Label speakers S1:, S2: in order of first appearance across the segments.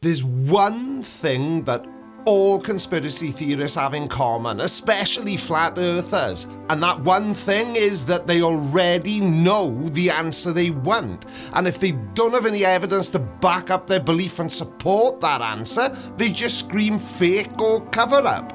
S1: There's one thing that all conspiracy theorists have in common, especially flat earthers, and that one thing is that they already know the answer they want. And if they don't have any evidence to back up their belief and support that answer, they just scream fake or cover up.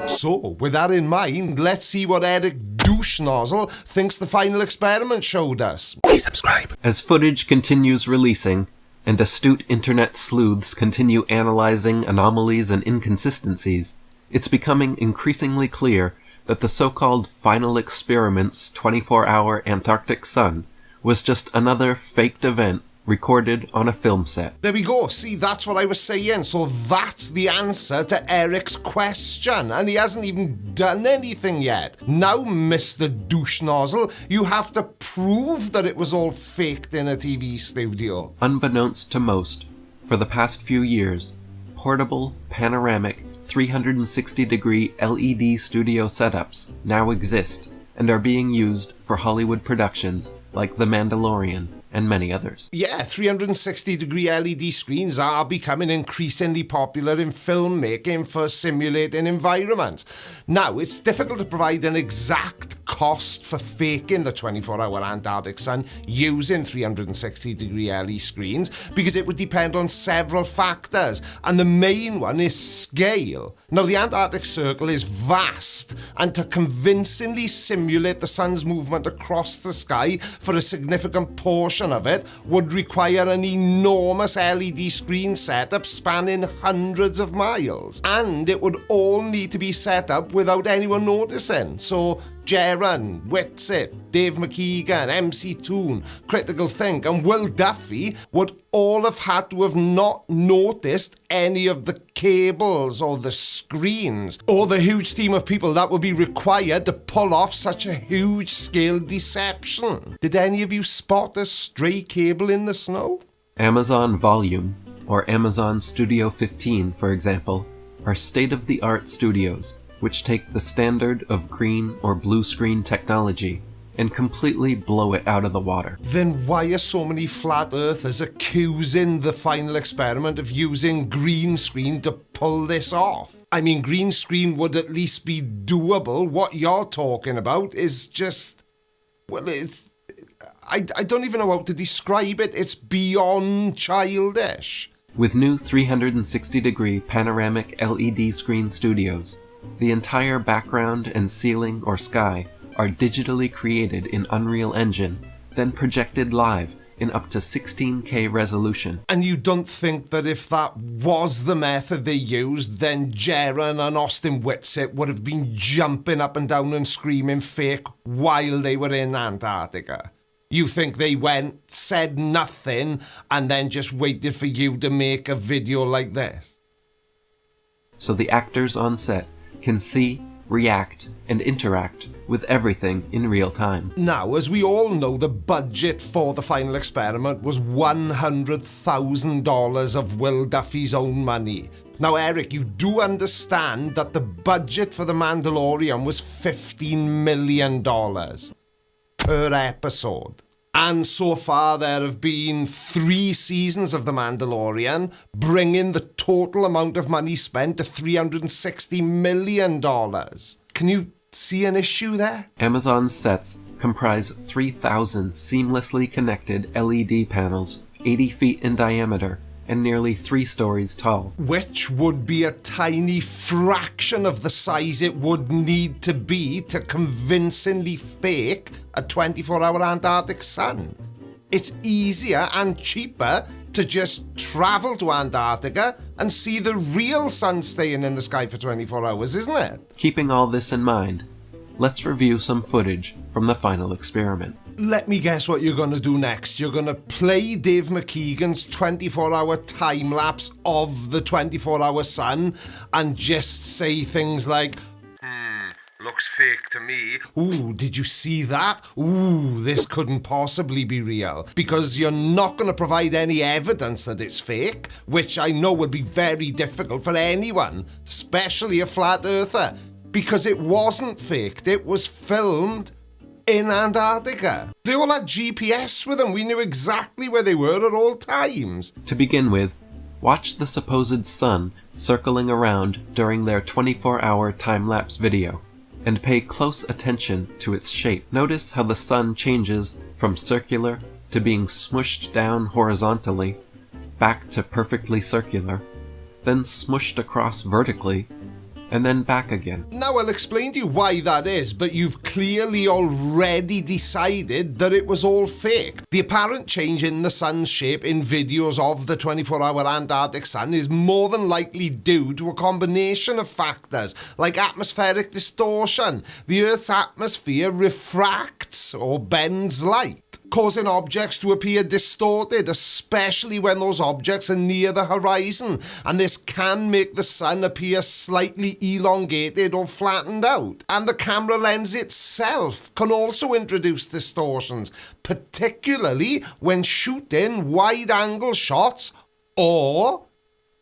S1: So, with that in mind, let's see what Eric Douche Nozzle thinks the final experiment showed us. Please subscribe.
S2: As footage continues releasing, and astute internet sleuths continue analyzing anomalies and inconsistencies, it's becoming increasingly clear that the so-called final experiment's 24-hour Antarctic sun was just another faked event recorded on a film set.
S1: There we go. See, that's what I was saying. So that's the answer to Eric's question, and he hasn't even done anything yet. Now, Mr. Douche Nozzle, you have to prove that it was all faked in a TV studio.
S2: Unbeknownst to most, for the past few years, portable, panoramic, 360-degree LED studio setups now exist and are being used for Hollywood productions like The Mandalorian and many others.
S1: Yeah, 360-degree LED screens are becoming increasingly popular in filmmaking for simulating environments. Now, it's difficult to provide an exact cost for faking the 24-hour Antarctic sun using 360-degree LED screens because it would depend on several factors, and the main one is scale. Now, the Antarctic Circle is vast, and to convincingly simulate the sun's movement across the sky for a significant portion of it would require an enormous LED screen setup spanning hundreds of miles, and it would all need to be set up without anyone noticing. So Jaron, Whitsitt, Dave McKeegan, MC Toon, Critical Think and Will Duffy would all have had to have not noticed any of the cables or the screens or the huge team of people that would be required to pull off such a huge scale deception. Did any of you spot a stray cable in the snow?
S2: Amazon Volume, or Amazon Studio 15, for example, are state-of-the-art studios which take the standard of green or blue screen technology and completely blow it out of the water.
S1: Then why are so many flat earthers accusing the final experiment of using green screen to pull this off? I mean, green screen would at least be doable. What you're talking about is just, well, I don't even know how to describe it. It's beyond childish.
S2: With new 360-degree panoramic LED screen studios, the entire background and ceiling or sky are digitally created in Unreal Engine, then projected live in up to 16K resolution.
S1: And you don't think that if that was the method they used, then Jaron and Austin Whitsitt would have been jumping up and down and screaming fake while they were in Antarctica? You think they went, said nothing, and then just waited for you to make a video like this?
S2: So the actors on set can see, react, and interact with everything in real time.
S1: Now, as we all know, the budget for the final experiment was $100,000 of Will Duffy's own money. Now, Eric, you do understand that the budget for The Mandalorian was $15 million per episode. And so far there have been 3 seasons of The Mandalorian, bringing the total amount of money spent to $360 million. Can you see an issue there?
S2: Amazon's sets comprise 3,000 seamlessly connected LED panels, 80 feet in diameter, and nearly 3 stories tall.
S1: Which would be a tiny fraction of the size it would need to be to convincingly fake a 24-hour Antarctic sun. It's easier and cheaper to just travel to Antarctica and see the real sun staying in the sky for 24 hours, isn't it?
S2: Keeping all this in mind, let's review some footage from the final experiment.
S1: Let me guess what you're going to do next. You're going to play Dave McKeegan's 24-hour time-lapse of the 24-hour sun and just say things like, looks fake to me. Ooh, did you see that? Ooh, this couldn't possibly be real. Because you're not going to provide any evidence that it's fake, which I know would be very difficult for anyone, especially a flat earther, because it wasn't faked. It was filmed in Antarctica. They all had GPS with them. We knew exactly where they were at all times.
S2: To begin with, Watch the supposed sun circling around during their 24-hour time-lapse video, and pay close attention to its shape. Notice how the sun changes from circular to being smushed down horizontally, back to perfectly circular, then smushed across vertically, and then back again.
S1: Now I'll explain to you why that is, but you've clearly already decided that it was all fake. The apparent change in the sun's shape in videos of the 24-hour Antarctic sun is more than likely due to a combination of factors, like atmospheric distortion. The Earth's atmosphere refracts or bends light, causing objects to appear distorted, especially when those objects are near the horizon, and this can make the sun appear slightly elongated or flattened out. And the camera lens itself can also introduce distortions, particularly when shooting wide-angle shots or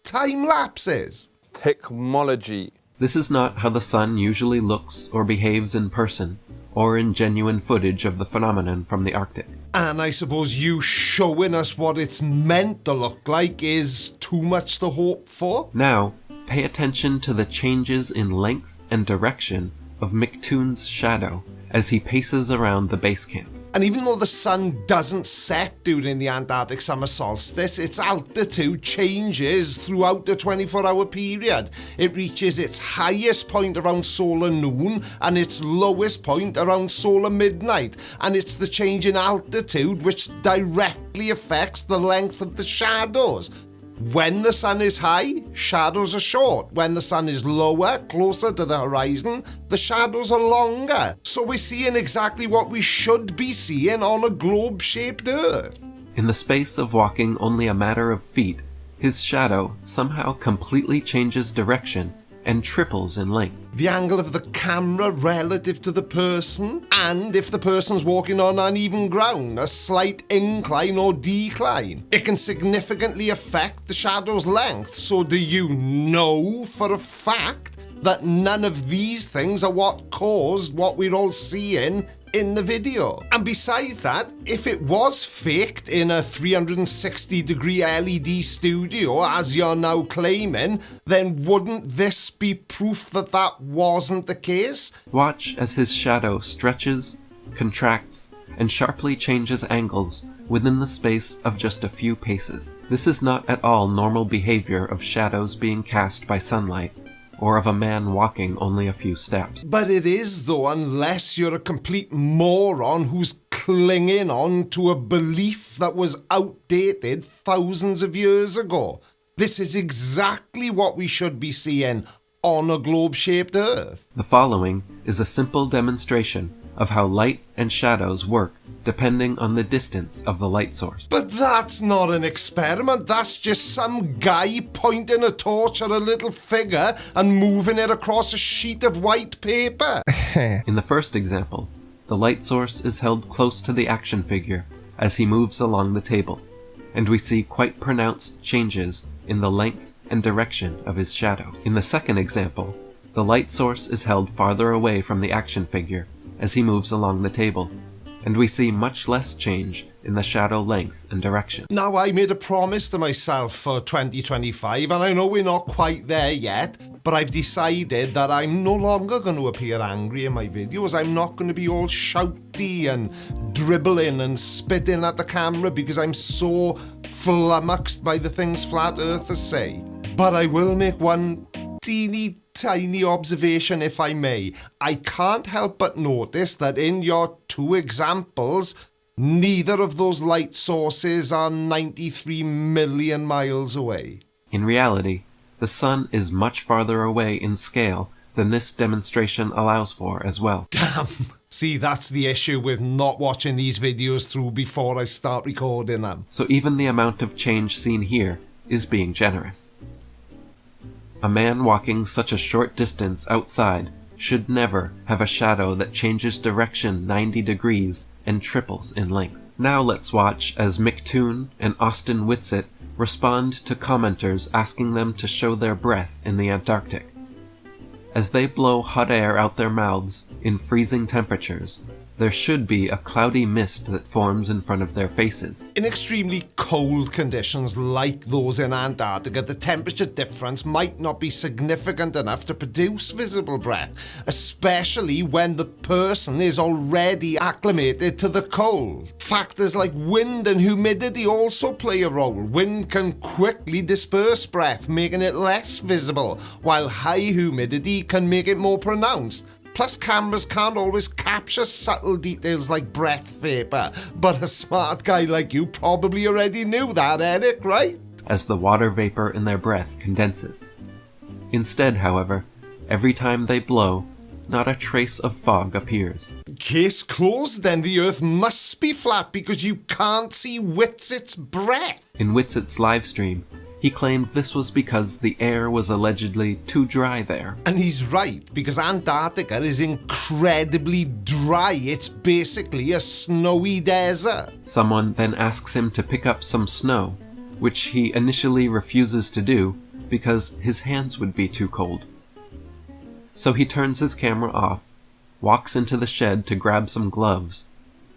S1: time lapses.
S3: Technology.
S2: This is not how the sun usually looks or behaves in person, or in genuine footage of the phenomenon from the Arctic.
S1: And I suppose you showing us what it's meant to look like is too much to hope for?
S2: Now, pay attention to the changes in length and direction of McToon's shadow as he paces around the base camp.
S1: And even though the sun doesn't set during the Antarctic summer solstice, its altitude changes throughout the 24-hour period. It reaches its highest point around solar noon and its lowest point around solar midnight. And it's the change in altitude which directly affects the length of the shadows. When the sun is high, shadows are short. When the sun is lower, closer to the horizon, the shadows are longer. So we're seeing exactly what we should be seeing on a globe-shaped Earth.
S2: In the space of walking only a matter of feet, his shadow somehow completely changes direction and triples in length.
S1: The angle of the camera relative to the person, and if the person's walking on uneven ground, a slight incline or decline. It can significantly affect the shadow's length. So do you know for a fact that none of these things are what caused what we're all seeing in the video? And besides that, if it was faked in a 360-degree LED studio, as you're now claiming, then wouldn't this be proof that that wasn't the case?
S2: Watch as his shadow stretches, contracts, and sharply changes angles within the space of just a few paces. This is not at all normal behavior of shadows being cast by sunlight, or of a man walking only a few steps.
S1: But it is, though, unless you're a complete moron who's clinging on to a belief that was outdated thousands of years ago. This is exactly what we should be seeing on a globe-shaped Earth.
S2: The following is a simple demonstration of how light and shadows work depending on the distance of the light source.
S1: But that's not an experiment, that's just some guy pointing a torch at a little figure and moving it across a sheet of white paper.
S2: In the first example, the light source is held close to the action figure as he moves along the table, and we see quite pronounced changes in the length and direction of his shadow. In the second example, the light source is held farther away from the action figure as he moves along the table, and we see much less change in the shadow length and direction.
S1: Now, I made a promise to myself for 2025, and I know we're not quite there yet, but I've decided that I'm no longer going to appear angry in my videos. I'm not going to be all shouty and dribbling and spitting at the camera because I'm so flummoxed by the things flat earthers say. But I will make one teeny tiny observation, if I may. I can't help but notice that in your two examples, neither of those light sources are 93 million miles away.
S2: In reality, the sun is much farther away in scale than this demonstration allows for as well.
S1: Damn! See, that's the issue with not watching these videos through before I start recording them.
S2: So even the amount of change seen here is being generous. A man walking such a short distance outside should never have a shadow that changes direction 90 degrees and triples in length. Now let's watch as McToon and Austin Whitsitt respond to commenters asking them to show their breath in the Antarctic. As they blow hot air out their mouths in freezing temperatures, there should be a cloudy mist that forms in front of their faces.
S1: In extremely cold conditions like those in Antarctica, the temperature difference might not be significant enough to produce visible breath, especially when the person is already acclimated to the cold. Factors like wind and humidity also play a role. Wind can quickly disperse breath, making it less visible, while high humidity can make it more pronounced. Plus, cameras can't always capture subtle details like breath vapor, but a smart guy like you probably already knew that, Eric, right?
S2: As the water vapor in their breath condenses. Instead, however, every time they blow, not a trace of fog appears.
S1: Case closed then. The Earth must be flat because you can't see Whitsit's breath.
S2: In Whitsit's live stream, he claimed this was because the air was allegedly too dry there.
S1: And he's right, because Antarctica is incredibly dry. It's basically a snowy desert.
S2: Someone then asks him to pick up some snow, which he initially refuses to do because his hands would be too cold. So he turns his camera off, walks into the shed to grab some gloves,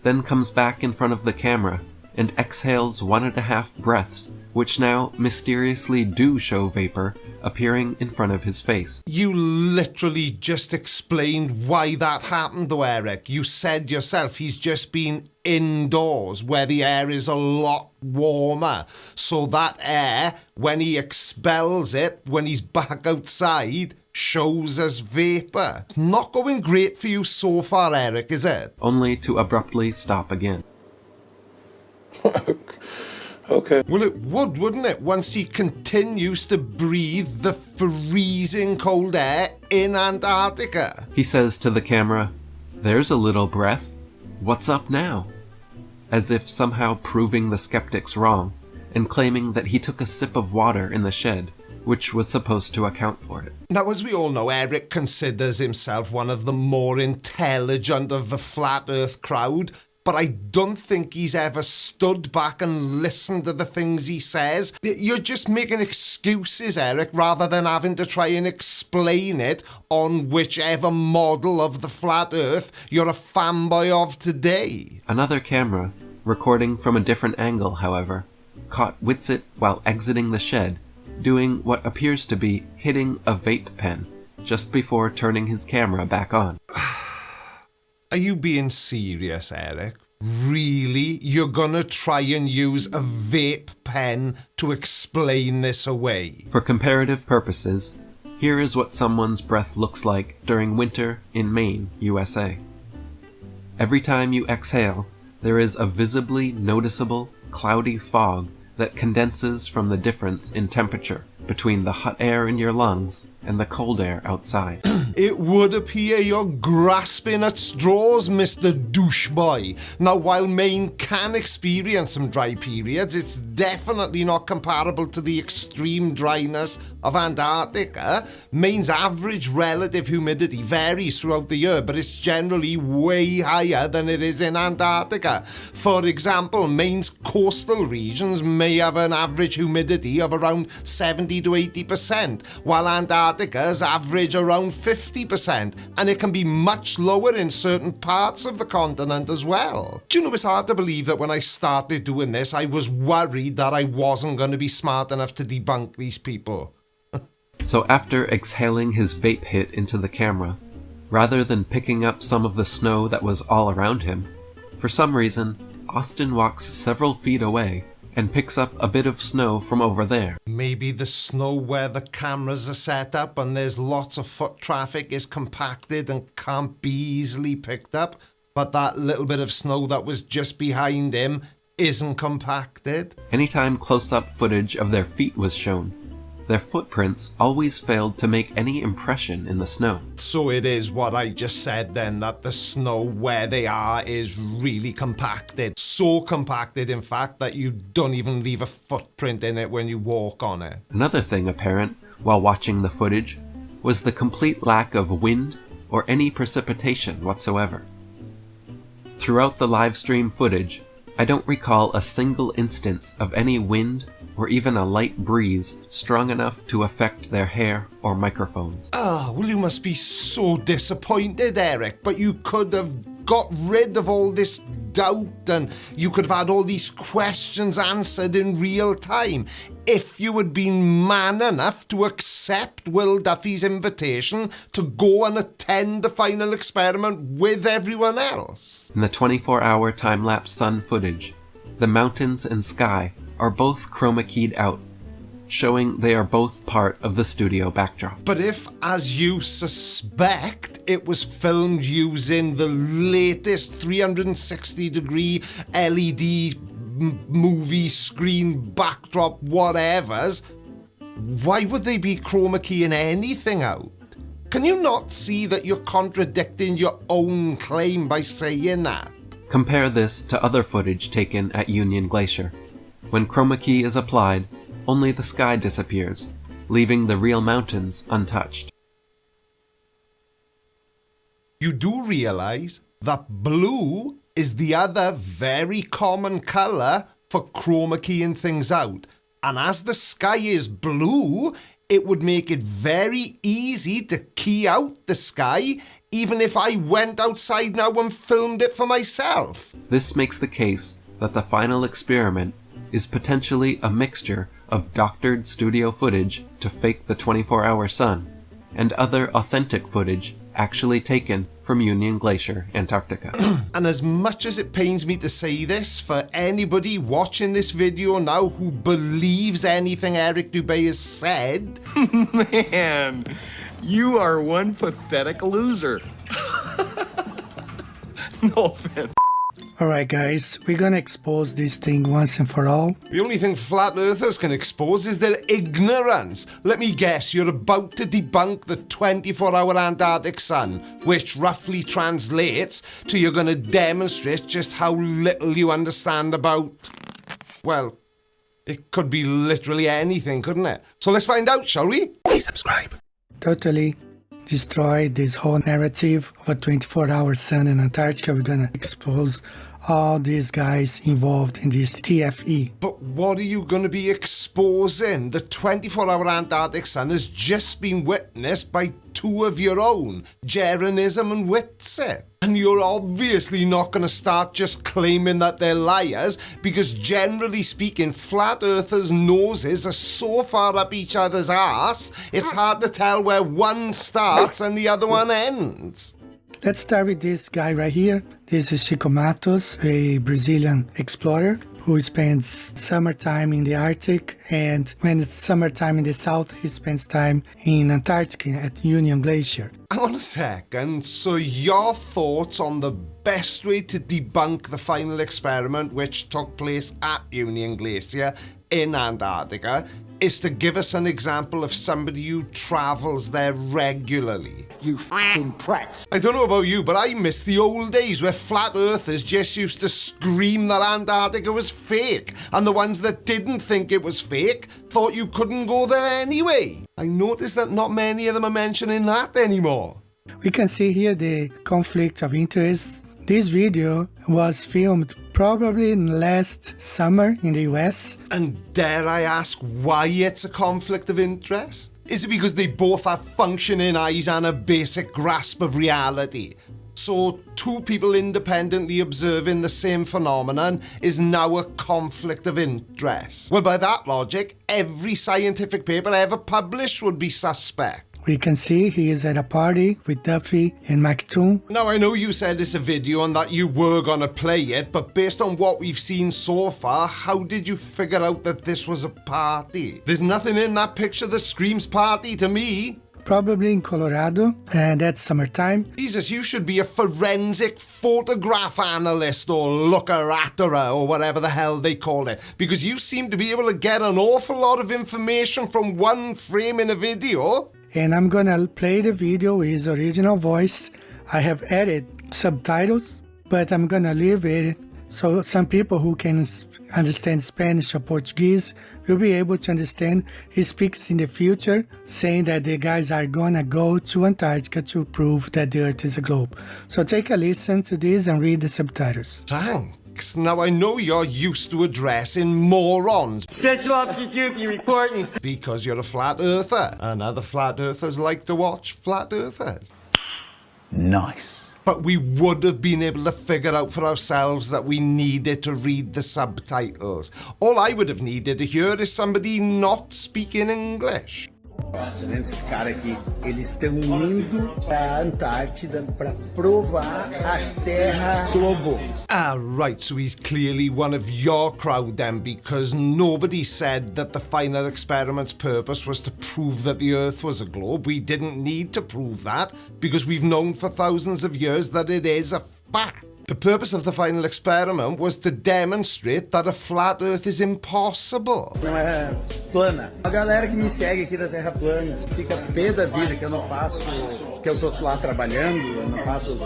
S2: then comes back in front of the camera and exhales 1.5 breaths, which now mysteriously do show vapor appearing in front of his face.
S1: You literally just explained why that happened though, Eric. You said yourself he's just been indoors where the air is a lot warmer. So that air, when he expels it, when he's back outside, shows as vapor. It's not going great for you so far, Eric, is it?
S2: Only to abruptly stop again.
S3: Okay.
S1: Well, it would, wouldn't it, once he continues to breathe the freezing cold air in Antarctica?
S2: He says to the camera, "There's a little breath. What's up now?" As if somehow proving the skeptics wrong, and claiming that he took a sip of water in the shed, which was supposed to account for it.
S1: Now, as we all know, Eric considers himself one of the more intelligent of the flat earth crowd, but I don't think he's ever stood back and listened to the things he says. You're just making excuses, Eric, rather than having to try and explain it on whichever model of the flat earth you're a fanboy of today.
S2: Another camera, recording from a different angle, however, caught Whitsit while exiting the shed, doing what appears to be hitting a vape pen, just before turning his camera back on.
S1: Are you being serious, Eric? Really? You're gonna try and use a vape pen to explain this away?
S2: For comparative purposes, here is what someone's breath looks like during winter in Maine, USA. Every time you exhale, there is a visibly noticeable cloudy fog that condenses from the difference in temperature between the hot air in your lungs and the cold air outside.
S1: It would appear you're grasping at straws, Mr. Doucheboy. Now, while Maine can experience some dry periods, it's definitely not comparable to the extreme dryness of Antarctica. Maine's average relative humidity varies throughout the year, but it's generally way higher than it is in Antarctica. For example, Maine's coastal regions may have an average humidity of around 70 to 80%, while Antarctica's average around 50%, and it can be much lower in certain parts of the continent as well. Do you know, it's hard to believe that when I started doing this, I was worried that I wasn't going to be smart enough to debunk these people.
S2: So after exhaling his vape hit into the camera, rather than picking up some of the snow that was all around him, for some reason, Austin walks several feet away and picks up a bit of snow from over there.
S1: Maybe the snow where the cameras are set up and there's lots of foot traffic is compacted and can't be easily picked up, but that little bit of snow that was just behind him isn't compacted.
S2: Anytime close-up footage of their feet was shown, their footprints always failed to make any impression in the snow.
S1: So it is what I just said then, that the snow where they are is really compacted. So compacted, in fact, that you don't even leave a footprint in it when you walk on it.
S2: Another thing apparent while watching the footage was the complete lack of wind or any precipitation whatsoever. Throughout the live stream footage, I don't recall a single instance of any wind or even a light breeze strong enough to affect their hair or microphones.
S1: Well, you must be so disappointed, Eric, but you could have got rid of all this doubt and you could have had all these questions answered in real time if you had been man enough to accept Will Duffy's invitation to go and attend the final experiment with everyone else.
S2: In the 24-hour time-lapse sun footage, the mountains and sky are both chroma keyed out, showing they are both part of the studio backdrop.
S1: But if, as you suspect, it was filmed using the latest 360-degree LED movie screen backdrop whatevers, why would they be chroma keying anything out? Can you not see that you're contradicting your own claim by saying that?
S2: Compare this to other footage taken at Union Glacier. When chroma key is applied, only the sky disappears, leaving the real mountains untouched.
S1: You do realize that blue is the other very common colour for chroma keying things out. And as the sky is blue, it would make it very easy to key out the sky, even if I went outside now and filmed it for myself.
S2: This makes the case that the final experiment is potentially a mixture of doctored studio footage to fake the 24-hour sun, and other authentic footage actually taken from Union Glacier, Antarctica.
S1: And as much as it pains me to say this, for anybody watching this video now who believes anything Eric Dubé has said...
S4: Man, you are one pathetic loser. No offense.
S5: Alright guys, we're gonna expose this thing once and for all.
S1: The only thing flat earthers can expose is their ignorance. Let me guess, you're about to debunk the 24-hour Antarctic sun, which roughly translates to you're going to demonstrate just how little you understand about... Well, it could be literally anything, couldn't it? So let's find out, shall we? Please subscribe.
S5: Totally destroy this whole narrative of a 24-hour sun in Antarctica. We're gonna expose all these guys involved in this TFE.
S1: But what are you going to be exposing? The 24-hour Antarctic sun has just been witnessed by two of your own, Jeranism and Witsit. And you're obviously not going to start just claiming that they're liars, because generally speaking, flat earthers' noses are so far up each other's arse, it's hard to tell where one starts and the other one ends.
S5: Let's start with this guy right here. This is Chico Matos, a Brazilian explorer who spends summertime in the Arctic, and when it's summertime in the south, he spends time in Antarctica at Union Glacier.
S1: Hang on a second, so your thoughts on the best way to debunk the final experiment, which took place at Union Glacier in Antarctica, is to give us an example of somebody who travels there regularly.
S6: You f***ing prats.
S1: I don't know about you, but I miss the old days where flat earthers just used to scream that Antarctica was fake, and the ones that didn't think it was fake thought you couldn't go there anyway. I noticed that not many of them are mentioning that anymore.
S5: We can see here the conflict of interest. This video was filmed probably last summer in the US.
S1: And dare I ask why it's a conflict of interest? Is it because they both have functioning eyes and a basic grasp of reality? So two people independently observing the same phenomenon is now a conflict of interest. Well, by that logic, every scientific paper ever published would be suspect.
S5: We can see he is at a party with Duffy and McToon.
S1: Now, I know you said it's a video and that you were gonna play it, but based on what we've seen so far, how did you figure out that this was a party? There's nothing in that picture that screams party to me.
S5: Probably in Colorado, and that's summertime.
S1: Jesus, you should be a forensic photograph analyst or looker-atterer or whatever the hell they call it, because you seem to be able to get an awful lot of information from one frame in a video.
S5: And I'm gonna play the video with his original voice. I have added subtitles, but I'm gonna leave it so some people who can understand Spanish or Portuguese will be able to understand. He speaks in the future, saying that the guys are gonna go to Antarctica to prove that the Earth is a globe. So take a listen to this and read the subtitles.
S1: Thanks. Now, I know you're used to addressing morons.
S6: Special Officer Dookie reporting.
S1: Because you're a flat earther, and other flat earthers like to watch flat earthers.
S6: Nice.
S1: but we would have been able to figure out for ourselves that we needed to read the subtitles. All I would have needed to hear is somebody not speaking English.
S7: Esses caras aqui, eles estão indo para a Antártida para provar a Terra globo.
S1: Ah, right, so he's clearly one of your crowd then, because nobody said that the final experiment's purpose was to prove that the Earth was a globe. We didn't need to prove that, because we've known for thousands of years that it is a fact. The purpose of the final experiment was to demonstrate that a flat Earth is impossible.
S7: Não é plana. A galera que me segue aqui da Terra plana fica pé da vida que eu não faço, que eu tô lá trabalhando, eu não faço.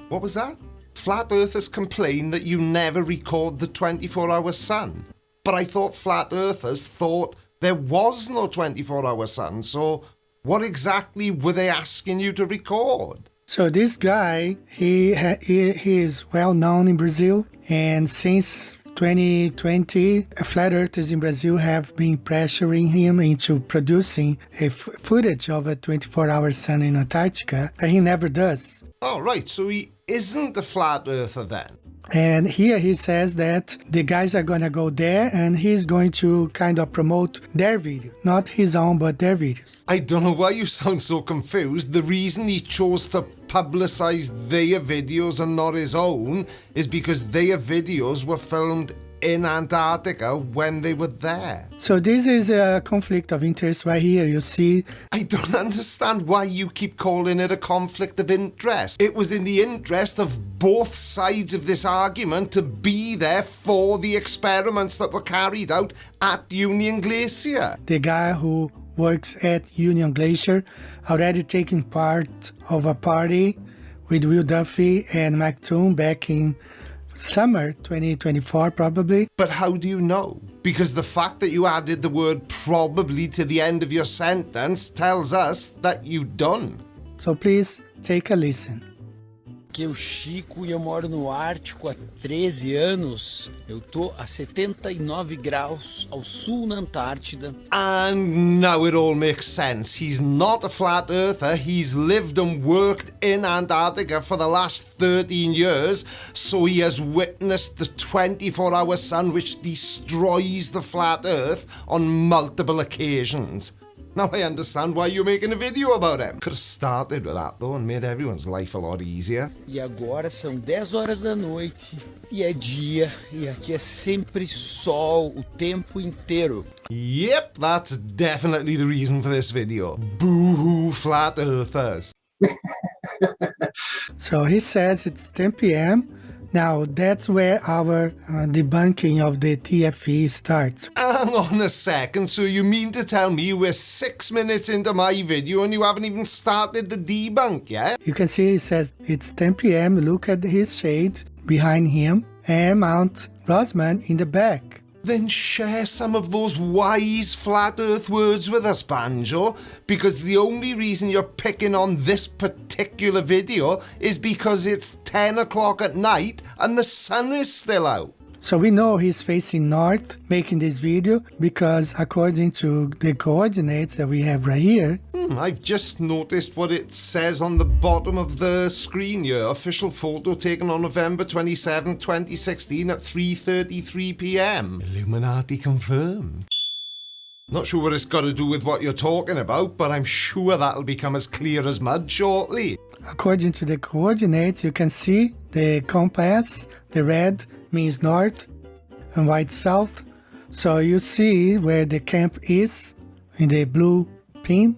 S1: What was that? Flat Earthers complain that you never record the 24-hour sun. But I thought flat Earthers thought there was no 24-hour sun, so what exactly were they asking you to record?
S5: So this guy, he is well known in Brazil, and since 2020, flat earthers in Brazil have been pressuring him into producing a footage of a 24-hour sun in Antarctica, and he never does.
S1: Oh, right, so he isn't a flat earther then.
S5: And here he says that the guys are going to go there and he's going to kind of promote their video. Not his own, but their videos.
S1: I don't know why you sound so confused. The reason he chose to publicize their videos and not his own is because their videos were filmed in Antarctica when they were there.
S5: So this is a conflict of interest right here, you see.
S1: I don't understand why you keep calling it a conflict of interest. It was in the interest of both sides of this argument to be there for the experiments that were carried out at Union Glacier.
S5: The guy who works at Union Glacier already taking part of a party with Will Duffy and Mike Toon back in summer 2024 probably.
S1: But how do you know? Because the fact that you added the word probably to the end of your sentence tells us that you don't.
S5: So please take a listen.
S8: Aqui é o Chico e eu moro no Ártico há 13 anos. Eu tô a 79 graus ao sul na Antártida.
S1: And now it all makes sense. He's not a flat earther. He's lived and worked in Antarctica for the last 13 years. So he has witnessed the 24-hour sun which destroys the flat earth on multiple occasions. Now I understand why you're making a video about him. Could have started with that though and made everyone's life a lot easier.
S8: E agora são 10 horas da noite e é dia e aqui é sempre sol o tempo inteiro.
S1: Yep, that's definitely the reason for this video. Boo-hoo flat earthers.
S5: So he says it's 10 p.m. Now that's where our debunking of the TFE starts.
S1: Hang on a second, so you mean to tell me we're 6 minutes into my video and you haven't even started the debunk yet?
S5: You can see it says it's 10 p.m. Look at his shade behind him and Mount Rosman in the back.
S1: Then share some of those wise flat earth words with us, Banjo, because the only reason you're picking on this particular video is because it's 10 o'clock at night and the sun is still out.
S5: So we know he's facing north making this video because according to the coordinates that we have right here,
S1: I've just noticed what it says on the bottom of the screen here. Official photo taken on November 27, 2016 at 3:33 p.m. Illuminati confirmed. Not sure what it's got to do with what you're talking about, but I'm sure that'll become as clear as mud shortly.
S5: according to the coordinates, you can see the compass. The red means north and white south. So you see where the camp is in the blue pin,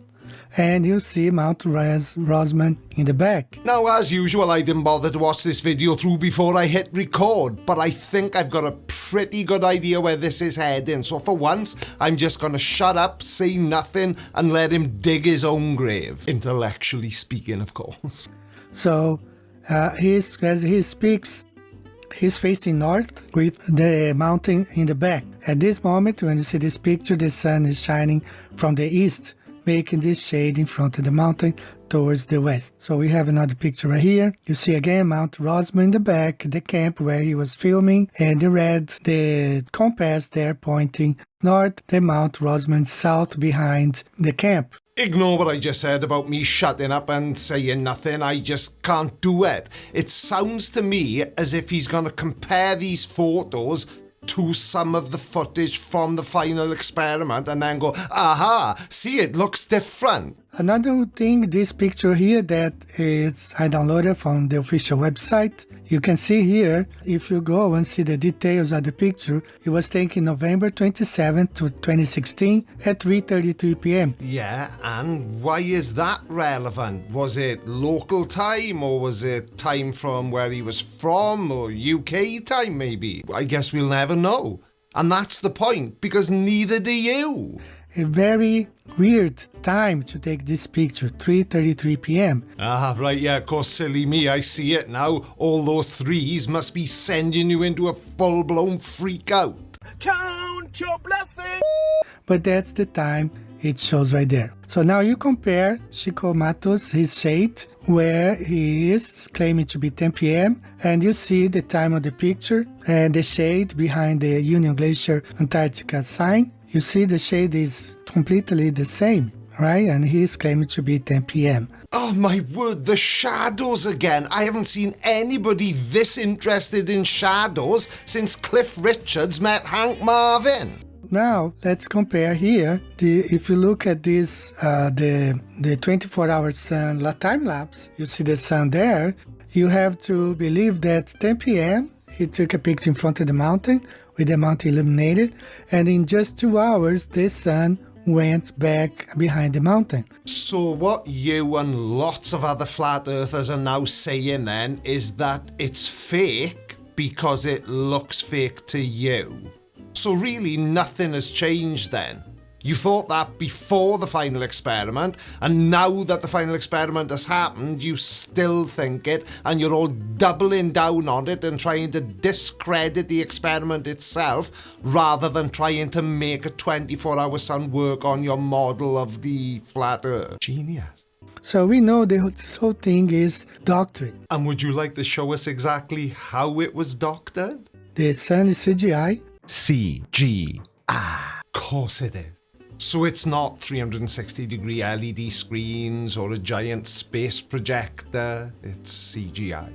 S5: and you see Mount Rosman in the back.
S1: Now, as usual, I didn't bother to watch this video through before I hit record, but I think I've got a pretty good idea where this is heading. So for once, I'm just going to shut up, say nothing, and let him dig his own grave. Intellectually speaking, of course.
S5: So as he speaks, he's facing north with the mountain in the back. At this moment, when you see this picture, the sun is shining from the east, making this shade in front of the mountain towards the west. So we have another picture right here. You see again Mount Rosman in the back, the camp where he was filming, and the red, the compass there pointing north, the Mount Rosman south behind the camp.
S1: Ignore what I just said about me shutting up and saying nothing. I just can't do it. It sounds to me as if he's going to compare these photos to some of the footage from the final experiment and then go, aha, see, it looks different.
S5: Another thing, this picture here that is I downloaded from the official website. You can see here, if you go and see the details of the picture, it was taken November 27, 2016 at 3:33 p.m.
S1: Yeah, and why is that relevant? Was it local time or was it time from where he was from or UK time maybe? I guess we'll never know. And that's the point, because neither do you.
S5: A very weird time to take this picture, 3:33 p.m.
S1: Ah, right, yeah, of course, silly me, I see it now. All those threes must be sending you into a full-blown freak out.
S4: Count your blessings.
S5: But that's the time it shows right there. So now you compare Chico Matos, his shade, where he is claiming to be 10 p.m. and you see the time of the picture and the shade behind the Union Glacier Antarctica sign. You see the shade is completely the same, right? And he's claiming to be 10 p.m.
S1: Oh my word, the shadows again. I haven't seen anybody this interested in shadows since Cliff Richards met Hank Marvin.
S5: Now let's compare here. If you look at this, the 24-hour sun time lapse, you see the sun there. You have to believe that 10 p.m. he took a picture in front of the mountain with the mountain illuminated, and in just 2 hours the sun went back behind the mountain.
S1: So what you and lots of other flat earthers are now saying then is that it's fake because it looks fake to you. So really nothing has changed then. You thought that before the final experiment, and now that the final experiment has happened, you still think it, and you're all doubling down on it and trying to discredit the experiment itself, rather than trying to make a 24-hour sun work on your model of the flat earth. Genius.
S5: So we know this whole thing is doctored.
S1: And would you like to show us exactly how it was doctored?
S5: The sun is CGI.
S1: CGI. Of course it is. So it's not 360-degree LED screens or a giant space projector, it's CGI.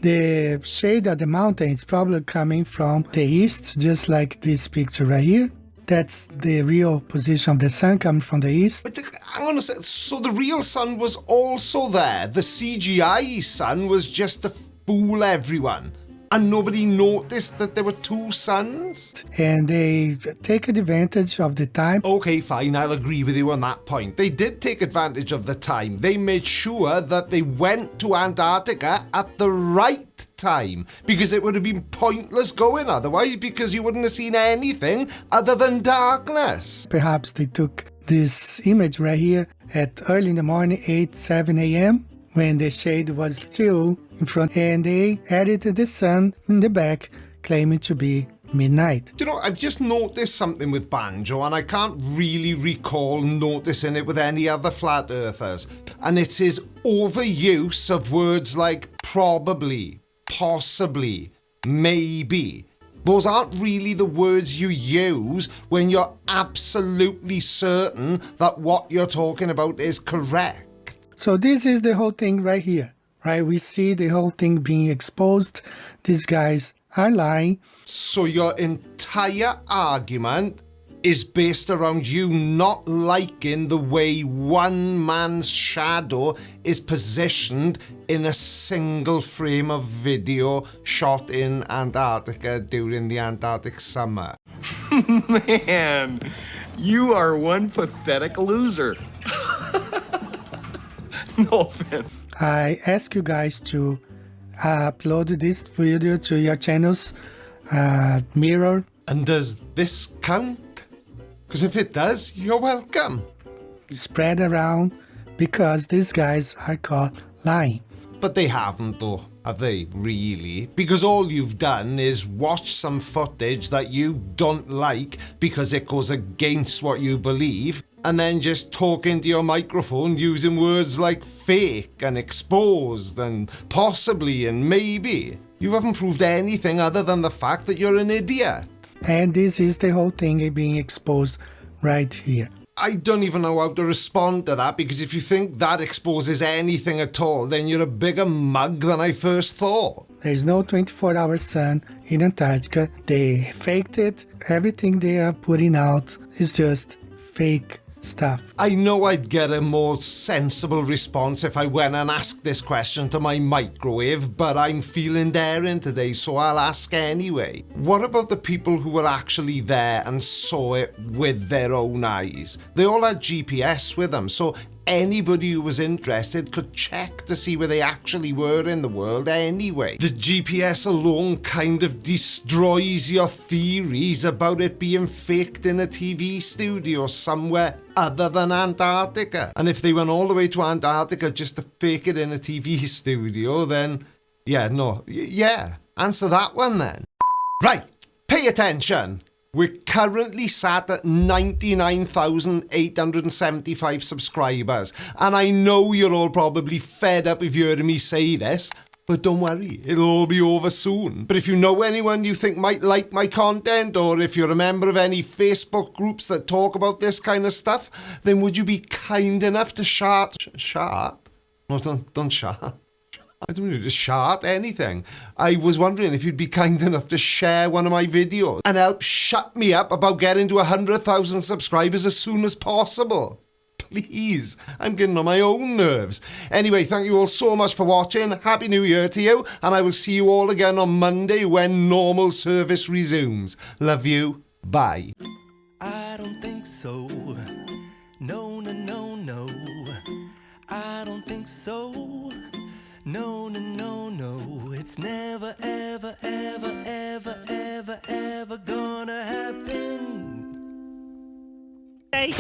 S5: The shade of the mountain is probably coming from the east, just like this picture right here. That's the real position of the sun coming from the east.
S1: But hang on a second, so the real sun was also there. The CGI sun was just to fool everyone. And nobody noticed that there were two suns?
S5: And they take advantage of the time.
S1: Okay, fine, I'll agree with you on that point. They did take advantage of the time. They made sure that they went to Antarctica at the right time, because it would have been pointless going otherwise, because you wouldn't have seen anything other than darkness.
S5: Perhaps they took this image right here at early in the morning, 7 a.m., when the shade was still in front, and they added the sun in the back, claiming to be midnight.
S1: You know, I've just noticed something with Banjo, and I can't really recall noticing it with any other flat earthers, and it's his overuse of words like probably, possibly, maybe. Those aren't really the words you use when you're absolutely certain that what you're talking about is correct.
S5: So this is the whole thing right here, right? We see the whole thing being exposed. These guys are lying.
S1: So your entire argument is based around you not liking the way one man's shadow is positioned in a single frame of video shot in Antarctica during the Antarctic summer.
S4: Man, you are one pathetic loser. No offense.
S5: I ask you guys to upload this video to your channels, mirror.
S1: And does this count? Because if it does, you're welcome.
S5: Spread around, because these guys are caught lying.
S1: But they haven't though, have they, really? Because all you've done is watch some footage that you don't like because it goes against what you believe, and then just talk into your microphone using words like fake and exposed and possibly and maybe. You haven't proved anything other than the fact that you're an idiot.
S5: And this is the whole thing being exposed right here.
S1: I don't even know how to respond to that, because if you think that exposes anything at all, then you're a bigger mug than I first thought.
S5: There's no 24-hour sun in Antarctica. They faked it. Everything they are putting out is just fake stuff.
S1: I know I'd get a more sensible response if I went and asked this question to my microwave, but I'm feeling daring today, so I'll ask anyway. What about the people who were actually there and saw it with their own eyes? They all had GPS with them, so anybody who was interested could check to see where they actually were in the world anyway. The GPS alone kind of destroys your theories about it being faked in a TV studio somewhere other than Antarctica. And if they went all the way to Antarctica just to fake it in a TV studio, then yeah, answer that one then. Right, pay attention. We're currently sat at 99,875 subscribers, and I know you're all probably fed up of hearing me say this, but don't worry, it'll all be over soon. But if you know anyone you think might like my content, or if you're a member of any Facebook groups that talk about this kind of stuff, then would you be kind enough to shart? No, don't shart. I don't need to shart anything. I was wondering if you'd be kind enough to share one of my videos and help shut me up about getting to 100,000 subscribers as soon as possible. Please, I'm getting on my own nerves. Anyway, thank you all so much for watching. Happy New Year to you, and I will see you all again on Monday when normal service resumes. Love you. Bye.
S9: I don't think so. No, no, no, no. I don't think so. No, no, no, no, it's never, ever, ever, ever, ever, ever gonna happen.
S10: Hey.